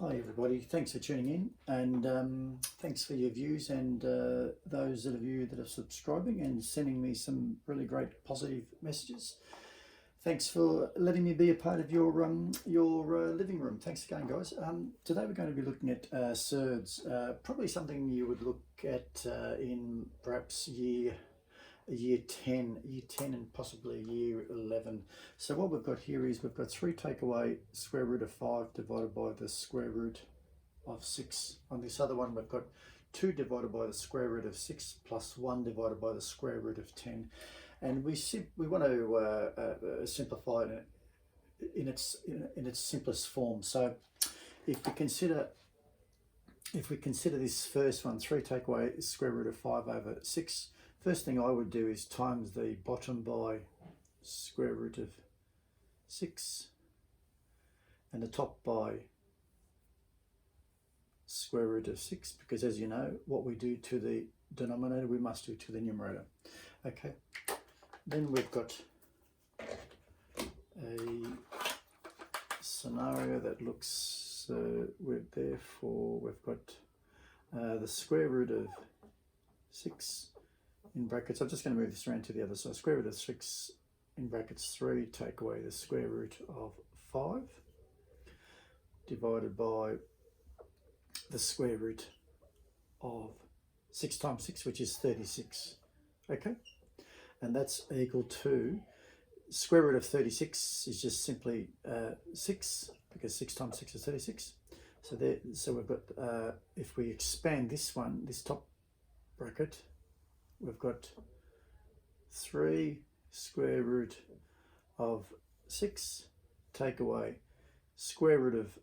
Hi everybody, thanks for tuning in, and thanks for your views, and those of you that are subscribing and sending me some really great positive messages. Thanks for letting me be a part of your living room. Thanks again, guys. Today we're going to be looking at Surds, probably something you would look at in perhaps year 10 and possibly year 11. So what we've got here is we've got 3 take away square root of 5 divided by the square root of 6. On this other one we've got 2 divided by the square root of 6 plus 1 divided by the square root of 10. And we want to simplify it in its simplest form. So if we consider this first one, 3 take away square root of 5 over 6, first thing I would do is times the bottom by square root of 6 and the top by square root of 6, because as you know, what we do to the denominator we must do to the numerator. Okay, then we've got a scenario that looks we've got the square root of 6 in brackets. I'm just going to move this around to the other side. Square root of 6 in brackets 3 take away the square root of 5 divided by the square root of 6 times 6, which is 36. Okay, and that's equal to square root of 36 is just simply 6, because 6 times 6 is 36. So we've got if we expand this one, this top bracket, we've got 3 square root of 6 take away square root of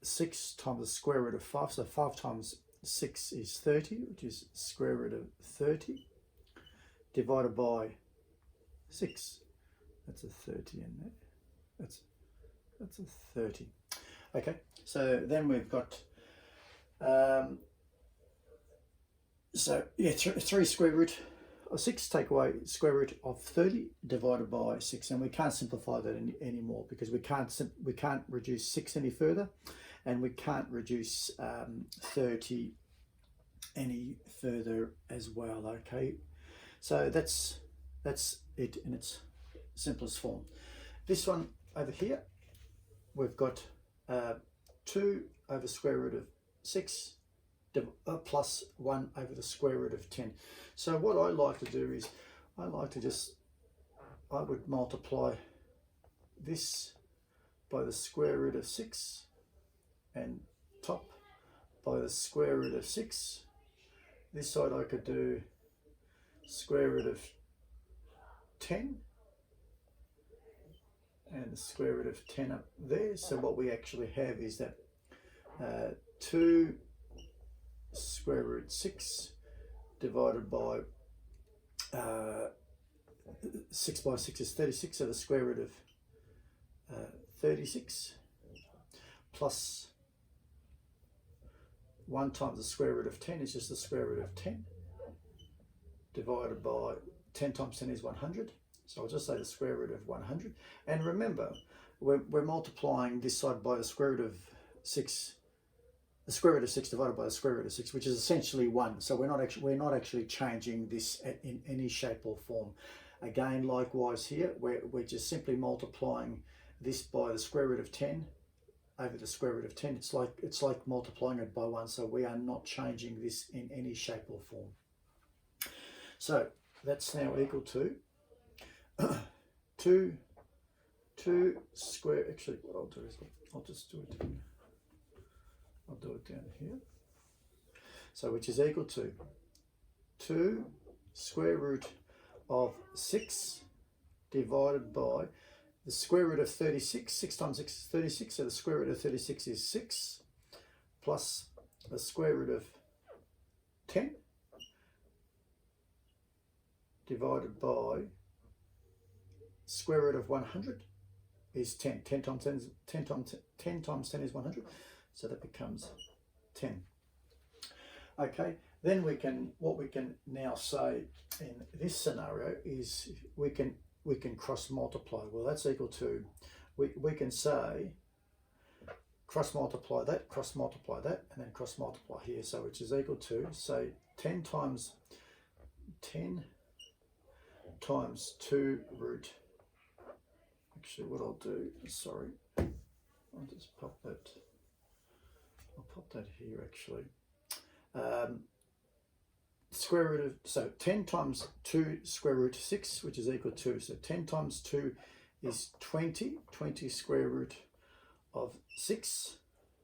6 times the square root of 5. So 5 times 6 is 30, which is square root of 30 divided by 6. That's a 30 in there. That's a 30. Okay, so then we've got 3 square root of 6 take away square root of 30 divided by 6, and we can't simplify that anymore because we can't reduce 6 any further, and we can't reduce 30 any further as well. Okay, so that's it in its simplest form. This one over here, we've got 2 over square root of 6 plus 1 over the square root of 10. So what I like to do is I would multiply this by the square root of 6 and top by the square root of 6. This side I could do square root of 10 and the square root of 10 up there. So what we actually have is that 2 square root 6 divided by 6 by 6 is 36, so the square root of 36 plus 1 times the square root of 10 is just the square root of 10 divided by 10 times 10 is 100. So I'll just say the square root of 100. And remember, we're multiplying this side by the square root of 6, the square root of 6 divided by the square root of 6, which is essentially 1. So we're not actually changing this in any shape or form. Again, likewise here, we're just simply multiplying this by the square root of 10 over the square root of 10. It's like multiplying it by 1. So we are not changing this in any shape or form. So that's now equal to 2 square. Actually, what I'll do is I'll just do it. I'll do it down here. So which is equal to 2 square root of 6 divided by the square root of 36. 6 times 6 is 36, so the square root of 36 is 6 plus the square root of 10 divided by square root of 100 is 10. 10 times 10 is 100. So that becomes 10. Okay, then what we can now say in this scenario is we can cross multiply. Well, that's equal to, we can say cross multiply that, and then cross multiply here, so which is equal to, say, 10 times 2 root, actually what I'll do, sorry, I'll just pop that, I'll pop that here actually. Square root of, so 10 times 2 square root of 6, which is equal to, so 10 times 2 is 20 square root of 6,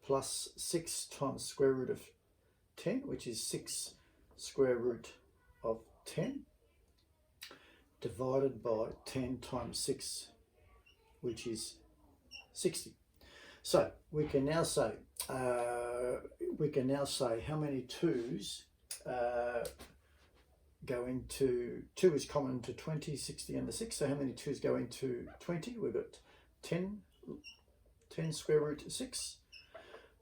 plus 6 times square root of 10, which is 6 square root of 10, divided by 10 times 6, which is 60. So we can now say how many 2's go into, 2 is common to 20, 60 and the 6, so how many 2's go into 20? We've got 10 square root of 6,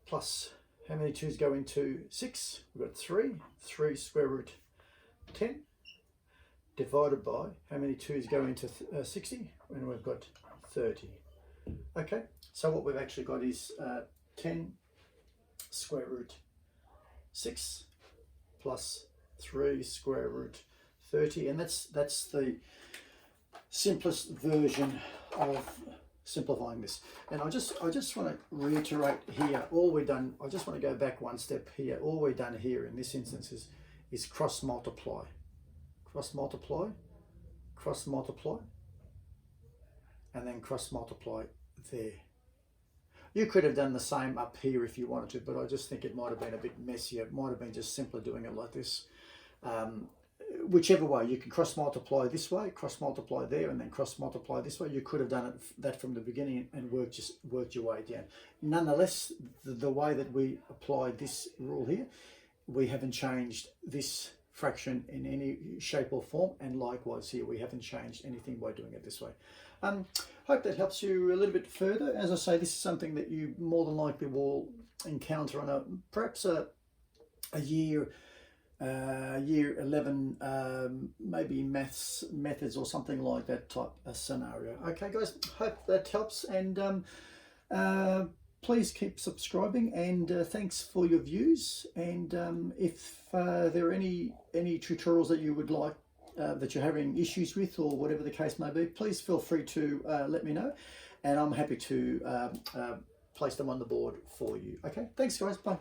plus how many 2's go into 6? We've got 3 square root 10, divided by how many 2's go into 60? And we've got 30. Okay, so what we've actually got is 10 square root 6 plus 3 square root 30, and that's the simplest version of simplifying this. And I just want to reiterate here, all we've done, I just want to go back one step here. All we've done here in this instance is cross multiply, and then cross multiply there. You could have done the same up here if you wanted to, but I just think it might have been a bit messier. It might have been just simpler doing it like this. Whichever way, you can cross multiply this way, cross multiply there, and then cross multiply this way. You could have done that from the beginning and worked your way down. Nonetheless, the way that we applied this rule here, we haven't changed this fraction in any shape or form, and likewise here we haven't changed anything by doing it this way. Hope that helps you a little bit further. As I say, this is something that you more than likely will encounter on perhaps a year 11 maybe maths methods or something like that type of scenario. Okay guys, hope that helps, and please keep subscribing, and thanks for your views. And if there are any tutorials that you would like that you're having issues with, or whatever the case may be, please feel free to let me know, and I'm happy to place them on the board for you. Okay, thanks guys, bye.